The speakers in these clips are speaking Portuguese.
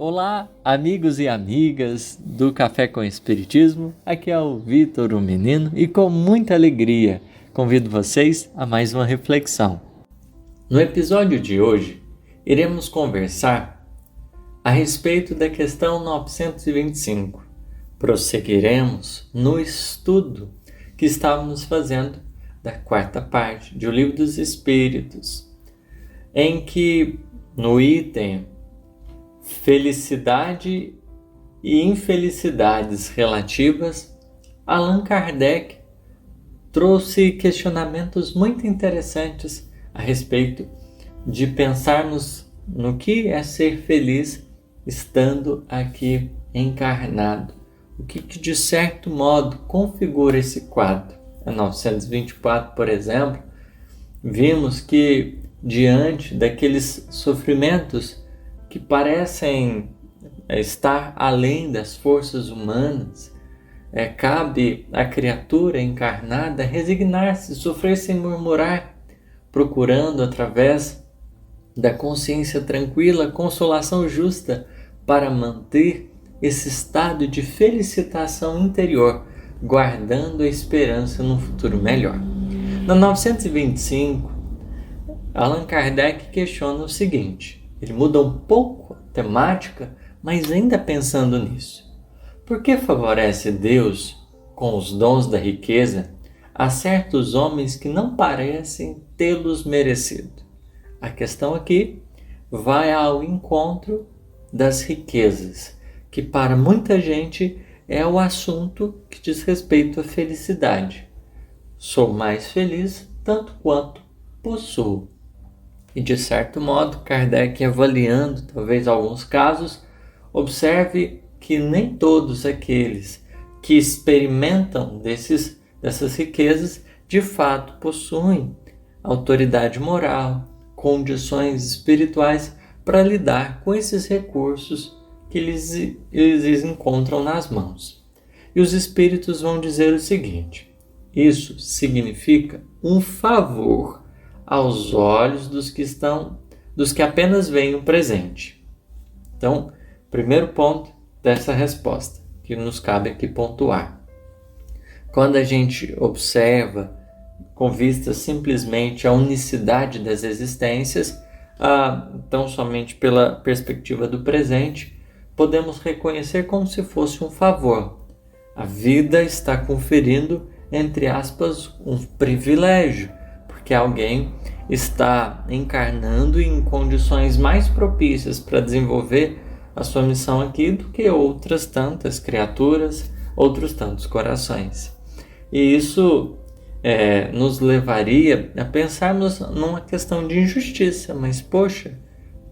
Olá, amigos e amigas do Café com Espiritismo. Aqui é o Vitor, o menino, e com muita alegria convido vocês a mais uma reflexão. No episódio de hoje, iremos conversar a respeito da questão 925. Prosseguiremos no estudo que estávamos fazendo da quarta parte de O Livro dos Espíritos, em que no item Felicidade e infelicidades relativas, Allan Kardec trouxe questionamentos muito interessantes a respeito de pensarmos no que é ser feliz estando aqui encarnado. O que de certo modo configura esse quadro. Em 924, por exemplo, vimos que diante daqueles sofrimentos que parecem estar além das forças humanas, cabe à criatura encarnada resignar-se, sofrer sem murmurar, procurando através da consciência tranquila, consolação justa para manter esse estado de felicitação interior, guardando a esperança num futuro melhor. Na 925, Allan Kardec questiona o seguinte. Ele muda um pouco a temática, mas ainda pensando nisso. Por que favorece Deus, com os dons da riqueza, a certos homens que não parecem tê-los merecido? A questão aqui vai ao encontro das riquezas, que para muita gente é o assunto que diz respeito à felicidade. Sou mais feliz tanto quanto possuo. E de certo modo, Kardec, avaliando talvez alguns casos, observe que nem todos aqueles que experimentam dessas riquezas de fato possuem autoridade moral, condições espirituais para lidar com esses recursos que eles encontram nas mãos. E os espíritos vão dizer o seguinte: isso significa um favor aos olhos dos que apenas veem o presente. Então, primeiro ponto dessa resposta, que nos cabe aqui pontuar. Quando a gente observa com vista simplesmente a unicidade das existências, tão somente pela perspectiva do presente, podemos reconhecer como se fosse um favor. A vida está conferindo, entre aspas, um privilégio, que alguém está encarnando em condições mais propícias para desenvolver a sua missão aqui do que outras tantas criaturas, outros tantos corações. E isso nos levaria a pensarmos numa questão de injustiça. Mas, poxa,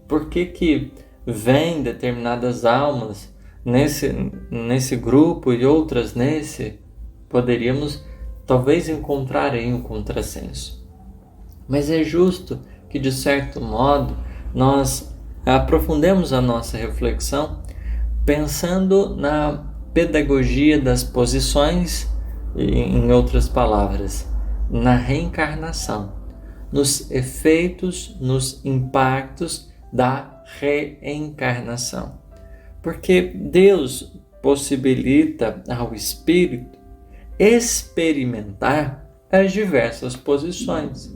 por que vêm determinadas almas nesse grupo e outras nesse? Poderíamos talvez encontrar aí um contrassenso. Mas é justo que, de certo modo, nós aprofundemos a nossa reflexão pensando na pedagogia das posições, em outras palavras, na reencarnação, nos efeitos, nos impactos da reencarnação. Porque Deus possibilita ao espírito experimentar as diversas posições.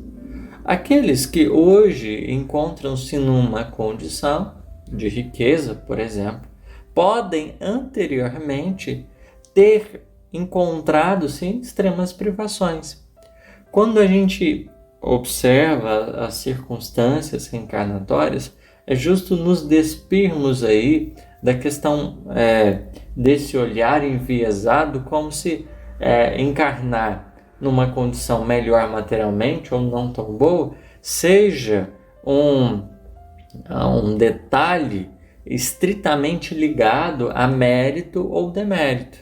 Aqueles que hoje encontram-se numa condição de riqueza, por exemplo, podem anteriormente ter encontrado, sim, extremas privações. Quando a gente observa as circunstâncias reencarnatórias, é justo nos despirmos aí da questão desse olhar enviesado, como se encarnar numa condição melhor materialmente ou não tão boa, seja um detalhe estritamente ligado a mérito ou demérito,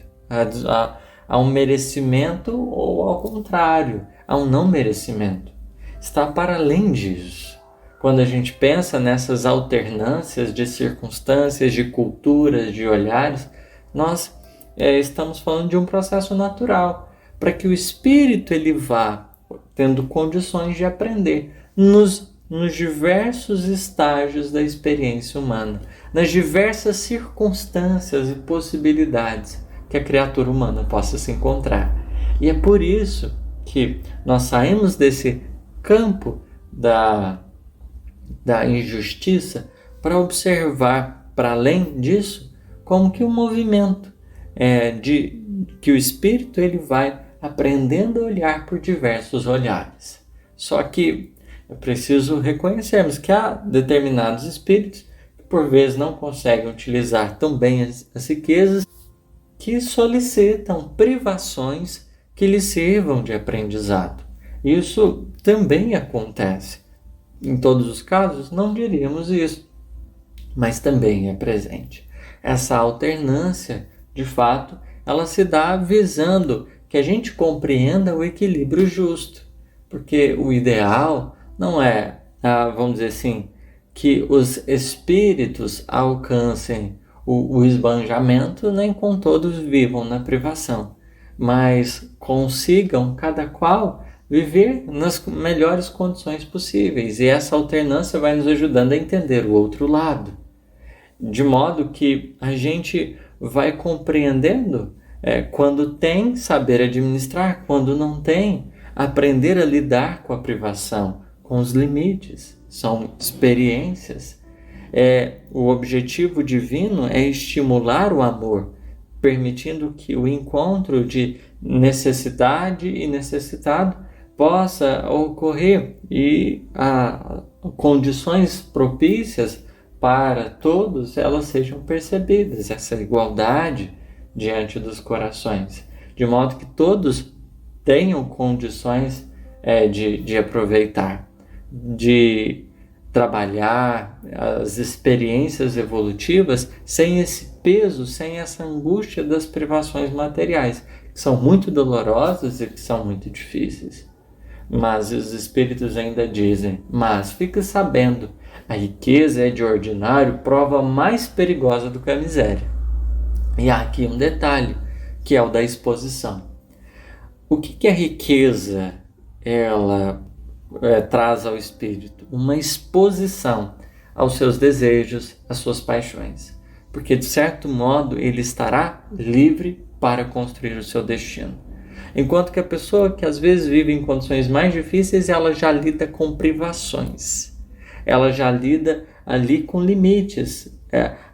a um merecimento ou, ao contrário, a um não merecimento. Está para além disso. Quando a gente pensa nessas alternâncias de circunstâncias, de culturas, de olhares, nós estamos falando de um processo natural, para que o espírito ele vá tendo condições de aprender, nos nos diversos estágios da experiência humana, nas diversas circunstâncias e possibilidades que a criatura humana possa se encontrar. E é por isso que nós saímos desse campo da injustiça para observar, para além disso, como que o movimento que o espírito ele vai aprendendo a olhar por diversos olhares. Só que é preciso reconhecermos que há determinados espíritos que por vezes não conseguem utilizar tão bem as riquezas, que solicitam privações que lhes sirvam de aprendizado. Isso também acontece. Em todos os casos, não diríamos isso, mas também é presente. Essa alternância, de fato, ela se dá visando que a gente compreenda o equilíbrio justo, porque o ideal não é, vamos dizer assim, que os espíritos alcancem o esbanjamento, nem com todos vivam na privação, mas consigam cada qual viver nas melhores condições possíveis. E essa alternância vai nos ajudando a entender o outro lado, de modo que a gente vai compreendendo quando tem, saber administrar, quando não tem, aprender a lidar com a privação, com os limites. São experiências. O objetivo divino é estimular o amor, permitindo que o encontro de necessidade e necessitado possa ocorrer e condições propícias para todos elas sejam percebidas, essa igualdade diante dos corações, de modo que todos tenham condições de aproveitar, de trabalhar as experiências evolutivas sem esse peso, sem essa angústia das privações materiais, que são muito dolorosas e que são muito difíceis. Mas os espíritos ainda dizem, mas fica sabendo, a riqueza é de ordinário prova mais perigosa do que a miséria. E há aqui um detalhe, que é o da exposição. O que a riqueza ela traz ao espírito? Uma exposição aos seus desejos, às suas paixões. Porque, de certo modo, ele estará livre para construir o seu destino. Enquanto que a pessoa que às vezes vive em condições mais difíceis, ela já lida com privações. Ela já lida ali com limites.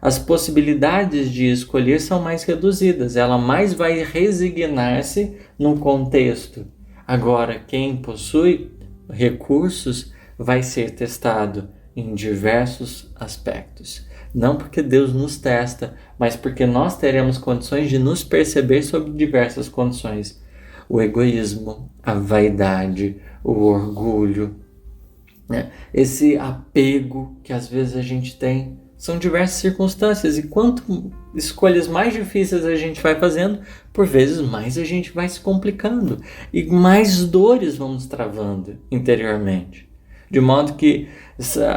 As possibilidades de escolher são mais reduzidas. Ela mais vai resignar-se no contexto. Agora, quem possui recursos vai ser testado em diversos aspectos. Não porque Deus nos testa, mas porque nós teremos condições de nos perceber sob diversas condições. O egoísmo, a vaidade, o orgulho, esse apego que às vezes a gente tem, são diversas circunstâncias. E quanto escolhas mais difíceis a gente vai fazendo, por vezes mais a gente vai se complicando e mais dores vamos travando interiormente. De modo que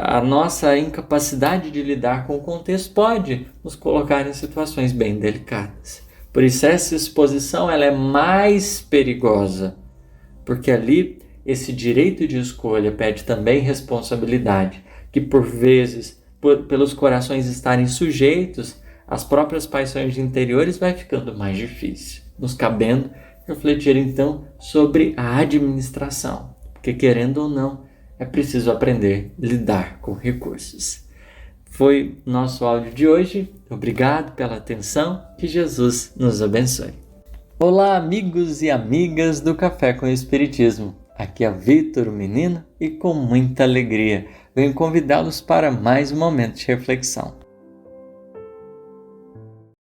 a nossa incapacidade de lidar com o contexto pode nos colocar em situações bem delicadas. Por isso essa exposição ela é mais perigosa, porque ali esse direito de escolha pede também responsabilidade, que por vezes, pelos corações estarem sujeitos às próprias paixões interiores, vai ficando mais difícil, nos cabendo refletir então sobre a administração, porque querendo ou não, é preciso aprender a lidar com recursos. Foi nosso áudio de hoje. Obrigado pela atenção. Que Jesus nos abençoe. Olá, amigos e amigas do Café com o Espiritismo. Aqui é Vitor, o menino, e com muita alegria venho convidá-los para mais um momento de reflexão.